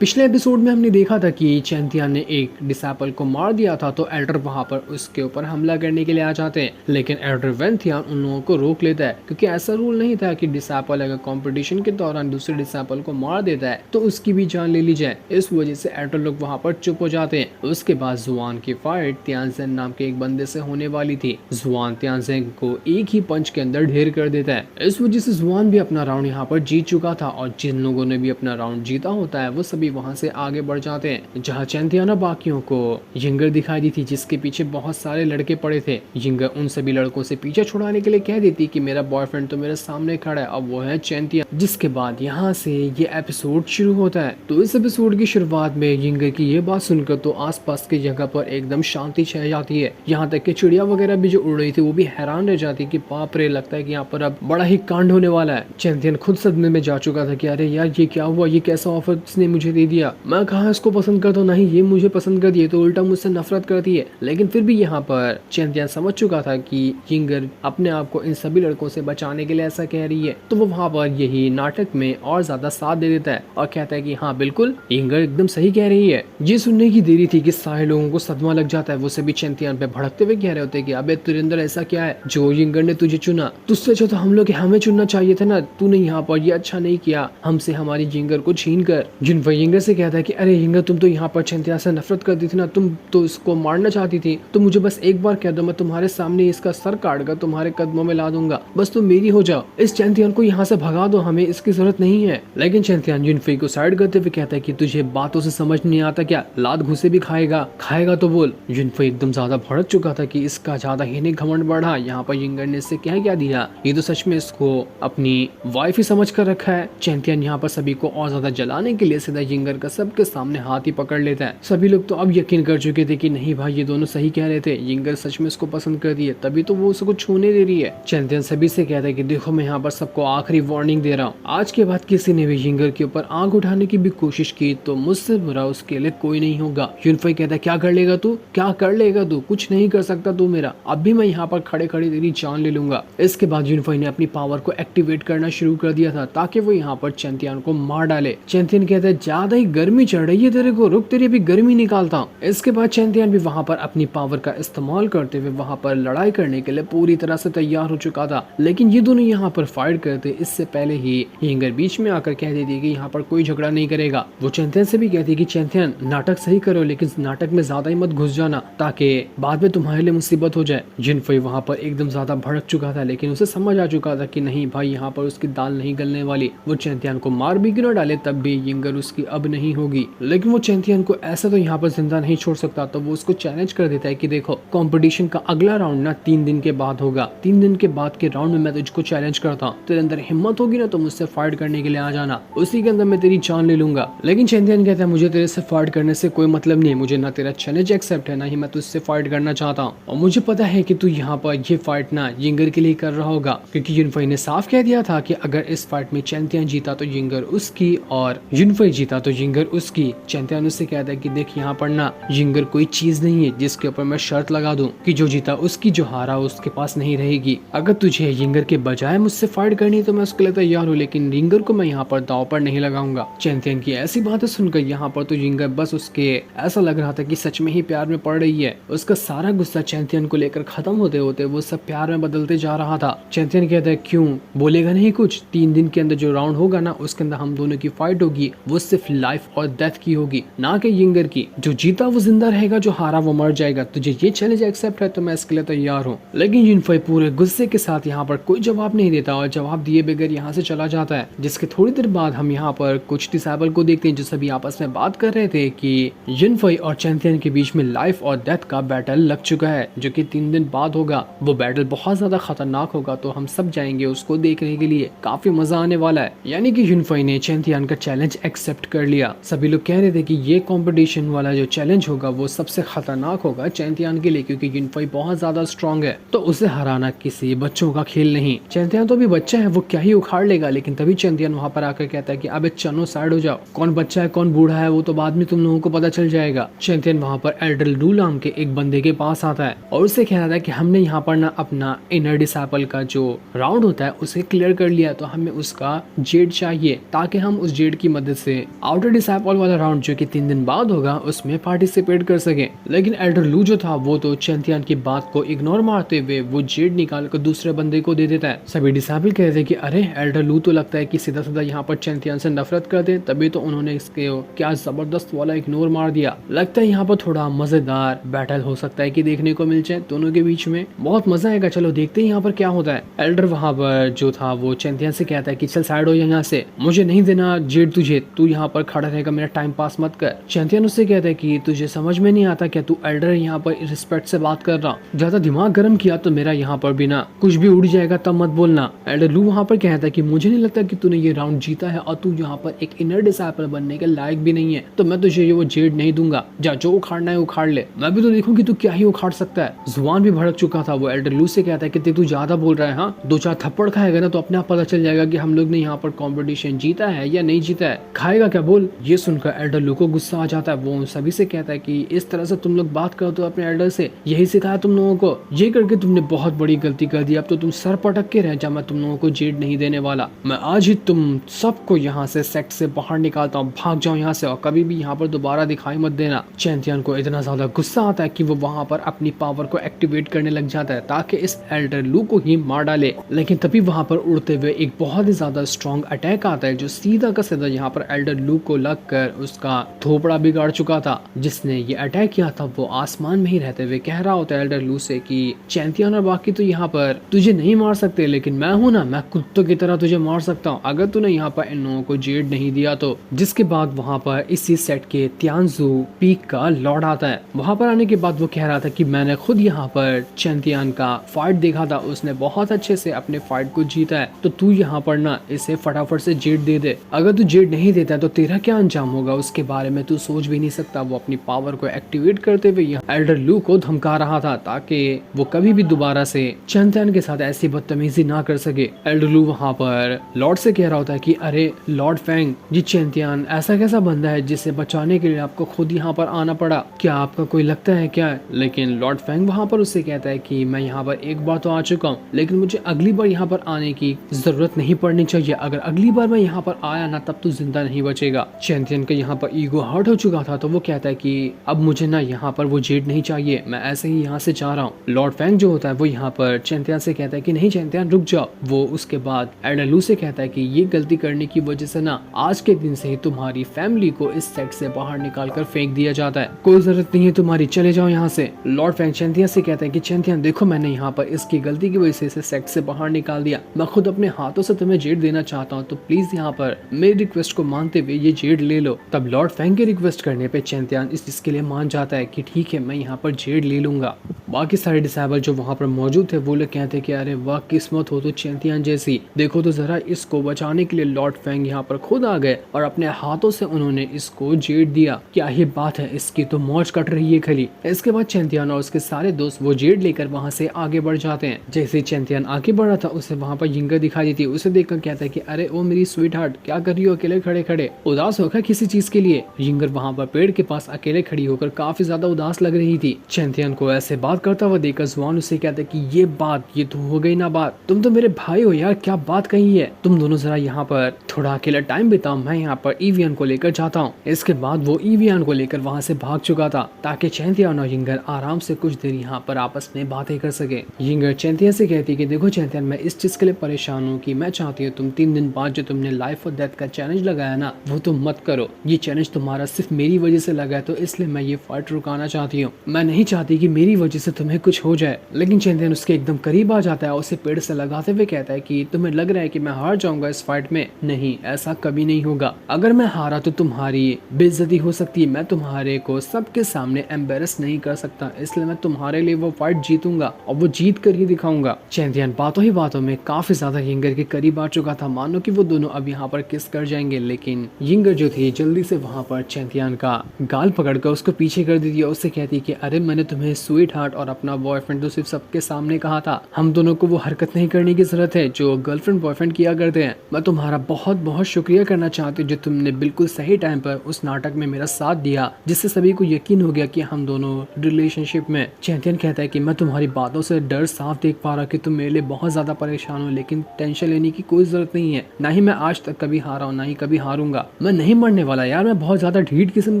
पिछले एपिसोड में हमने देखा था कि चैंतियन ने एक डिसाइपल को मार दिया था, तो एल्डर वहां पर उसके ऊपर हमला करने के लिए आ जाते हैं। लेकिन एल्डर वेंथियान उन लोगों को रोक लेता है, क्योंकि ऐसा रूल नहीं था कि डिसाइपल अगर कंपटीशन के दौरान दूसरे डिसाइपल को मार देता है तो उसकी भी जान ले ली जाए। इस वजह से एल्डर लोग वहां पर चुप हो जाते हैं। उसके बाद जुआन की फाइट तियानसेन नाम के एक बंदे से होने वाली थी। जुआन तियानसेन को एक ही पंच के अंदर ढेर कर देता है। इस वजह से जुआन भी अपना राउंड यहाँ पर जीत चुका था, और जिन लोगों ने भी अपना राउंड जीता होता है वो सभी वहां से आगे बढ़ जाते हैं। जहां चैंतियाना बाकियों को यिंगर दिखाई दी थी, जिसके पीछे बहुत सारे लड़के पड़े थे। यिंगर उन सभी लड़कों से पीछे छुड़ाने के लिए कह देती कि मेरा बॉयफ्रेंड तो मेरे सामने खड़ा है, अब वो है चैंतियन। जिसके बाद यहाँ से ये एपिसोड शुरू होता है। तो इस एपिसोड की शुरुआत में यिंगर की ये बात सुनकर तो आसपास की जगह पर एकदम शांति छा जाती है। यहाँ तक कि चिड़िया वगैरह भी जो उड़ रही थी वो भी हैरान रह जाती कि बाप रे, लगता है कि यहाँ पर अब बड़ा ही कांड होने वाला है। चैंतियन खुद सदमे में जा चुका था कि अरे यार, ये क्या हुआ, ये कैसा ऑफर इसने मुझे दे दिया, मैं कहाँ इसको पसंद करता हूँ, नहीं ये मुझे पसंद करती है, तो उल्टा मुझसे नफरत करती है। लेकिन फिर भी यहाँ पर चैंतियन समझ चुका था कि यिंगर अपने आप को इन सभी लड़कों से बचाने के लिए ऐसा कह रही है, तो वो वहाँ पर यही नाटक में और ज्यादा साथ दे देता है और कहता है कि हाँ बिल्कुल, यिंगर एकदम सही कह रही है। ये सुनने की देरी थी कि सारे लोगों को सदमा लग जाता है। वो सभी चैंतियन पे भड़कते हुए कह रहे होते हैं कि अबे तेरे अंदर ऐसा क्या है जो यिंगर ने तुझे चुना, तुझसे अच्छा तो हम लोग हमें चुनना चाहिए था ना, तूने यहाँ पर ये अच्छा नहीं किया, हमसे हमारी यिंगर को छीन कर। जिनफई यिंगर से कहता है कि अरे यिंगर, तुम तो यहाँ पर चैंतियन से नफरत करती थी ना, तुम तो इसको मारना चाहती थी, तो मुझे बस एक बार कह दो, मैं तुम्हारे सामने इसका सर काट कर तुम्हारे कदमों में ला दूंगा, बस तुम मेरी हो जाओ, इस चैंतियन को यहाँ से भगा दो, हमें इसकी जरूरत नहीं है। लेकिन चैंतियन जिनफई को साइड करते हुए कहता है कि तुझे बातों से समझ नहीं आता क्या, लात घुसे भी खाएगा तो बोल। जिनफई एकदम ज्यादा भड़क चुका था कि इसका ज्यादा ही नहीं घमंड बढ़ा, यहाँ पर यिंगर ने इससे क्या दिया, ये तो सच में इसको अपनी वाइफ ही समझ कर रखा है। चैंतियन यहाँ पर सभी को और ज्यादा जलाने के लिए सीधा यिंगर का सबके सामने हाथ ही पकड़ लेता है। सभी लोग तो अब यकीन कर चुके थे कि नहीं भाई, ये दोनों सही कह रहे थे, यिंगर सच में इसको पसंद कर रही है, तभी तो वो उसको छूने दे रही है। चैंतियन सभी से कहता है कि देखो, मैं यहाँ पर सबको आखिरी वार्निंग दे रहा हूँ, आज के बाद किसी ने भी यिंगर के ऊपर आंख उठाने की भी कोशिश की तो मुझसे बुरा उसके लिए कोई नहीं होगा। युनफई कहता है क्या कर लेगा तू, क्या कर लेगा तू, कुछ नहीं कर सकता तू मेरा, अब भी मैं यहाँ पर खड़े खड़े तेरी जान ले लूंगा। इसके बाद युनफई ने अपनी पावर को एक्टिवेट करना शुरू कर दिया था ताकि वो यहाँ पर चैंतियन को मार डाले। चैंतियन कहता है ज्यादा ही गर्मी चढ़ रही है तेरे को, रुक, तेरी भी गर्मी निकालता हूँ। इसके बाद चैंतियन भी वहाँ पर अपनी पावर का इस्तेमाल करते हुए वहाँ पर लड़ाई करने के लिए पूरी तरह से तैयार हो चुका था। लेकिन ये दोनों यहाँ पर फाइट करते इससे पहले ही यिंगर बीच में आकर कह देती कि यहाँ पर कोई झगड़ा नहीं करेगा। वो चैंतियन से भी कहती कि चैंतियन, नाटक सही करो, लेकिन नाटक में ज्यादा ही मत घुस जाना ताकि बाद में तुम्हारे लिए मुसीबत हो जाए। जिनफई वहाँ पर एकदम ज्यादा भड़क चुका था, लेकिन उसे समझ आ चुका था कि नहीं भाई, यहाँ पर उसकी दाल नहीं गलने वाली। वो चैंतियन को मार भी क्यों न डाले, तब भी यिंगर उसकी अब नहीं होगी। लेकिन वो चैंतियन को ऐसा तो यहाँ पर जिंदा नहीं छोड़ सकता, तो वो उसको चैलेंज कर देता है कि देखो, कंपटीशन का अगला राउंड ना 3 दिन के बाद होगा, 3 दिन के बाद के राउंड में मैं तुझको चैलेंज करता हूँ, तेरे अंदर हिम्मत होगी ना तो मुझसे फाइट करने के लिए आ जाना, उसी के अंदर मैं तेरी जान ले लूंगा। लेकिन चैंतियन कहता है मुझे तेरे से फाइट करने से कोई मतलब नहीं है, मुझे ना तेरा चैलेंज एक्सेप्ट है, ना ही मैं तुझसे फाइट करना चाहता हूँ, और मुझे पता है कि तू यहाँ पर ये फाइट ना यिंगर के लिए कर रहा होगा, क्योंकि युनफई ने साफ कह दिया था कि अगर इस फाइट में चैंतियन जीता तो यिंगर उसकी, और युनफई जीता तो यिंगर उसकी। चैंतियन उससे कहता है कि देख, यहाँ पर ना यिंगर कोई चीज नहीं है जिसके ऊपर मैं शर्त लगा दूं कि जो जीता उसकी, जो हारा उसके पास नहीं रहेगी। अगर तुझे यिंगर के बजाय मुझसे फाइट करनी है तो मैं उसके लिए तैयार हूँ, लेकिन यिंगर को मैं यहाँ पर दाव पर नहीं लगाऊंगा। चैंतियन की ऐसी बातें सुनकर यहाँ पर तो यिंगर बस उसके ऐसा लग रहा था कि सच में ही प्यार में पड़ रही है। उसका सारा गुस्सा चैंतियन को लेकर खत्म होते होते वो सब प्यार में बदलते जा रहा था। चैंतियन कहता है क्यों बोलेगा नहीं कुछ, 3 दिन के अंदर जो राउंड होगा ना उसके अंदर हम दोनों की फाइट होगी, वो सिर्फ लाइफ और डेथ की होगी, ना कि यिंगर की। जो जीता वो जिंदा रहेगा, जो हारा वो मर जाएगा। तुझे ये चैलेंज एक्सेप्ट है तो मैं इसके लिए तैयार हूँ। लेकिन युनफई पूरे गुस्से के साथ यहाँ पर कोई जवाब नहीं देता और जवाब दिए बगैर यहाँ से चला जाता है। जिसके थोड़ी देर बाद हम यहाँ पर कुछ डिसेबल को देखते हैं जो सभी आपस में बात कर रहे थे कि युनफई और चैंतियन के बीच में लाइफ और डेथ का बैटल लग चुका है, जो कि 3 दिन बाद होगा। वो बैटल बहुत ज्यादा खतरनाक होगा, तो हम सब जाएंगे उसको देखने के लिए, काफी मजा आने वाला है। यानी कि युनफई ने चैंतियन का चैलेंज एक्सेप्ट कर लिया। सभी लोग कह रहे थे कि ये कंपटीशन वाला जो चैलेंज होगा वो सबसे खतरनाक होगा चैंतियन के लिए, क्योंकि युनफई बहुत ज्यादा स्ट्रॉन्ग है, तो उसे हराना किसी बच्चों का खेल नहीं। चैंतियन तो भी बच्चा है, वो क्या ही उखाड़ लेगा। लेकिन तभी चैंतियन वहाँ पर आकर कहता है कि अबे चलो साइड हो जाओ, कौन बच्चा है कौन बूढ़ा है वो तो बाद में तुम लोगों को पता चल जाएगा। चैंतियन वहाँ पर एल्डर लू नाम के एक बंदे के पास आता है और उससे कहता है कि हमने यहाँ पर ना अपना इनर डिसाइपल का जो राउंड होता है उसे क्लियर कर लिया, तो हमें उसका जेड चाहिए ताकि हम उस जेड की मदद से आउटर डिसाइपल वाला राउंड जो कि 3 दिन बाद होगा उसमें पार्टिसिपेट कर सके। लेकिन एल्डर लू जो था वो तो चैंथियन की बात को इग्नोर मारते हुए वो जेड निकाल कर दूसरे बंदे को दे देता है। सभी डिसाइपल कहते हैं कि अरे एल्डर लू तो लगता है कि सीधा सीधा यहाँ पर चैंथियन से नफरत करते हैं, तभी तो उन्होंने इसके क्या जबरदस्त वाला इग्नोर मार दिया। लगता है यहाँ पर थोड़ा मजेदार बैटल हो सकता है कि देखने को मिल जाए दोनों के बीच में, बहुत मजा आएगा। चलो देखते हैं यहाँ पर क्या होता है। एल्डर वहां पर जो था वो चैंथियन से कहता है कि चल साइड हो यहाँ से, मुझे नहीं देना जेड तुझे, तू यहाँ पर खड़ा रहेगा, मेरा टाइम पास मत कर। चैंथियन उससे कहता है कि तुझे समझ में नहीं आता क्या, तू एल्डर यहाँ पर रिस्पेक्ट से बात कर रहा, ज्यादा दिमाग गर्म किया तो मेरा यहाँ पर बिना कुछ भी उड़ जाएगा, तब मत बोलना। एल्डर लू वहां पर कहता है कि मुझे नहीं लगता कि तूने ये राउंड जीता है और तू यहाँ पर एक इनर डिसाइपल बनने के लायक भी नहीं है, तो मैं तुझे ये वो जेड नहीं दूंगा, जा जो उखाड़ना है उखाड़ ले, मैं भी तो देखूं कि तू क्या ही उखाड़ सकता है। जुबान भी भड़क चुका था वो। एल्डर लू से कहता है कि तू ज्यादा बोल रहा है, हाँ 2-4 थप्पड़ खाएगा ना तो अपने आप पता चल जाएगा कि हम लोग ने यहाँ पर कंपटीशन जीता है या नहीं जीता है, खाएगा क्या बोल। ये सुनकर एल्डर लू को गुस्सा आ जाता है। वो उन सभी से कहता है कि इस तरह से तुम लोग बात करते हो अपने एल्डर से, यही सिखाया तुम लोगों को, ये करके तुमने बहुत बड़ी गलती कर दी, अब तो तुम सर पटक के रह जा, मैं तुम लोगों को जेड नहीं देने वाला, मैं आज ही तुम सबको यहाँ से सेट से बाहर निकालता हूँ, भाग जाओ यहाँ से और कभी भी यहाँ पर दोबारा दिखाई मत देना। चैंथियन को इतना ज्यादा गुस्सा आता है कि वो वहां पर अपनी पावर को एक्टिवेट करने लग जाता है ताकि इस एल्डर लू को ही मार डाले। लेकिन तभी वहां पर उड़ते हुए एक बहुत ही ज्यादा स्ट्रॉन्ग अटैक आता है जो सीधा का सीधा यहाँ पर एल्डर लू को लगकर उसका थोपड़ा बिगाड़ चुका था। जिसने ये अटैक किया था वो आसमान में ही रहते हुए कह रहा होता है एल्डर लू से कि चैंथियन और बाकी तो यहाँ पर तुझे नहीं मार सकते, लेकिन मैं हूं ना, मैं कुत्तों की तरह तुझे मार सकता हूँ अगर तूने यहाँ पर इन लोगों को जेड नहीं दिया तो। जिसके बाद वहां पर इसी सेट के तियानजू पीक का लॉर्ड आता है। वहां पर आने के बाद वो कह रहा था कि मैंने खुद यहाँ पर चैंथियन का फाइट देखा था, उसने बहुत अच्छे से अपने फाइट को जीता है, तो तू यहाँ पर ना इसे फटाफट से जेड दे दे, अगर तू जेड नहीं देता है तो तेरा क्या अंजाम होगा उसके बारे में तू सोच भी नहीं सकता। वो अपनी पावर को एक्टिवेट करते हुए यहाँ एल्डर लू को धमका रहा था ताकि वो कभी भी दोबारा से चैंथियन के साथ ऐसी बदतमीजी ना कर सके। एल्डर लू वहां पर लॉर्ड से कह रहा होता है कि अरे लॉर्ड फैंग, जी चैंथियन ऐसा कैसा बंदा है जिसे बचाने के लिए आपको खुद यहाँ पर आना पड़ा, क्या आपका कोई लगता है क्या। लेकिन लॉर्ड फैंग वहां पर उससे कहता है कि मैं यहाँ पर एक बार तो आ चुका हूँ, लेकिन मुझे अगली बार यहाँ पर आने की जरूरत नहीं पड़नी चाहिए, अगर अगली बार मैं यहाँ पर आया ना तब तो जिंदा नहीं बचेगा। चैंथियन का यहाँ पर ईगो हर्ट हो चुका था तो वो कहता है कि अब मुझे ना यहाँ पर वो जेड नहीं चाहिए, मैं ऐसे ही यहाँ से जा रहा हूँ। लॉर्ड फैंग जो होता है वो यहाँ पर चैंथियन से कहता है कि नहीं चैंथियन रुक जाओ। वो उसके बाद एल्डर लू से कहता है कि ये गलती करने की वजह से ना आज के दिन से ही तुम्हारी फैमिली को इस सेट से बाहर निकाल कर फेंक दिया जाता है, कोई जरूरत नहीं है तुम्हारी, चले जाओ यहाँ से। लॉर्ड फैंग चैंथियन से कहते हैं कि चैंथियन देखो मैंने यहाँ पर इसकी गलती की वजह से इसे सेट से बाहर निकाल दिया, मैं खुद अपने हाथों से तुम्हें जेड देना चाहता हूँ, तो प्लीज यहाँ पर मेरी रिक्वेस्ट को मानते हुए ये जेड ले लो। तब लॉर्ड फैंग के रिक्वेस्ट करने पे चैंथियन इस चीज के लिए मान जाता है कि ठीक है मैं यहाँ पर जेड ले लूंगा। बाकी सारे डिसाइबल जो वहाँ पर मौजूद थे वो लोग कहते कि अरे वाह किस्मत हो तो चैंथियन जैसी, देखो तो जरा इसको बचाने के लिए लॉर्ड फैंग यहाँ पर खुद आ गए और अपने हाथों से उन्होंने इसको जेड दिया, क्या ही बात है, इसकी तो मौज कट रही है खली। इसके बाद चैंथियन और उसके सारे दोस्त वो जेड लेकर वहाँ से आगे बढ़ जाते हैं। जैसे चैंथियन आगे बढ़ रहा था उसे वहाँ पर यिंगर दिखाई देती है, उसे देखकर कहता है कि अरे ओ मेरी स्वीट हार्ट क्या कर रही हो अकेले खड़े खड़े, उदास होकर किसी चीज के लिए। यिंगर वहाँ पर पेड़ के पास अकेले खड़ी होकर काफी ज्यादा उदास लग रही थी। चैंथियन को ऐसे बात करता हुआ देखकर जुआन उससे कहता है कि ये तो हो गई ना बात, तुम तो मेरे भाई हो यार, क्या बात कही है, तुम दोनों जरा यहाँ पर थोड़ा अकेला टाइम बिताओ, मैं यहाँ पर ईवियन को लेकर जाता हूँ। इसके बाद वो ईवियन को लेकर वहाँ से भाग चुका था ताकि चैंथियन और यिंगर आराम से कुछ देर यहाँ पर आपस में बातें कर सके। यिंगर चैंथियन से कहती है कि देखो चैंथियन मैं इस चीज के लिए परेशान हूँ कि मैं चाहती हूँ तुम 3 दिन बाद जो तुमने लाइफ और डेथ का चैलेंज लगाया ना वो तुम मत करो, ये चैलेंज तुम्हारा सिर्फ मेरी वजह से लगा है तो इसलिए मैं ये फाइट रुकाना चाहती हूँ, मैं नहीं चाहती कि मेरी वजह से तुम्हें कुछ हो जाए। लेकिन चैंथियन उसके एकदम करीब आ जाता है और उसे पेड़ से लगाते हुए कहता है कि तुम्हें लग रहा है कि मैं हार जाऊंगा इस फाइट में, नहीं ऐसा कभी नहीं होगा, अगर मैं हारा तो तुम्हारी बेइज्जती हो सकती है, मैं तुम्हारे को सबके सामने एम्बेरस नहीं कर सकता, इसलिए मैं तुम्हारे लिए वो फाइट जीतूंगा और वो जीत कर ही दिखाऊंगा। चैंथियन बातों ही बातों में काफी ज्यादा यिंगर के करीब आ चुका था, मानो कि वो दोनों अब यहाँ पर किस कर जाएंगे। लेकिन यिंगर जो थी जल्दी से वहाँ पर चैंथियन का गाल पकड़कर उसको पीछे कर देती है, उससे कहती कि अरे मैंने तुम्हें स्वीट हार्ट और अपना बॉयफ्रेंड तो सिर्फ सबके सामने कहा था। हम दोनों को वो हरकत नहीं करने की जरूरत है जो गर्लफ्रेंड बॉयफ्रेंड किया करते हैं। मैं तुम्हारा बहुत बहुत शुक्रिया करना चाहती हूँ जो तुमने बिल्कुल सही टाइम पर उस नाटक में मेरा साथ दिया, जिससे सभी को यकीन हो गया कि हम दोनों रिलेशनशिप में। चैंपियन कहता है कि मैं तुम्हारी बातों से डर साफ देख पा रहा कि तुम मेरे लिए बहुत ज्यादा परेशान हो, लेकिन टेंशन लेने की कोई जरूरत नहीं है। ना ही मैं आज तक कभी हारा हूँ, ना ही कभी हारूंगा। मैं नहीं मरने वाला यार, मैं बहुत ज्यादा ढीठ किस्म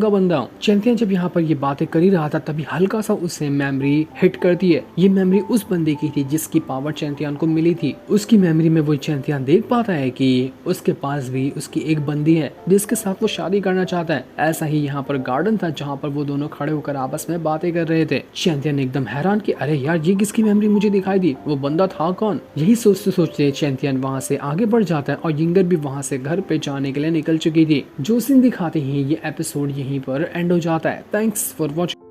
का बंदा हूँ। चैंपियन जब यहाँ पर ये बातें कर ही रहा था तभी हल्का सा उसे मेमोरी हिट करती है। ये मेमोरी उस बंदे की थी जिसकी पावर चैंपियन को मिली थी। उसकी मेमोरी में वो चैंपियन देख पाता है कि उसके पास भी उसकी एक बंदी है जिसके साथ वो शादी करना चाहता है। ऐसा ही यहाँ पर गार्डन था जहाँ पर वो दोनों खड़े होकर आपस में बातें कर रहे थे। चैंपियन एकदम हैरान कि अरे यार ये किसकी मेमोरी मुझे दिखाई दी, वो बंदा था कौन। यही सोचते सोचते चैंपियन वहाँ से आगे बढ़ जाता है और यिंगर भी वहाँ से घर पे जाने के लिए निकल चुकी थी। जो सीन दिखाते ही ये एपिसोड यहीं पर एंड हो जाता है। Thanks for watching.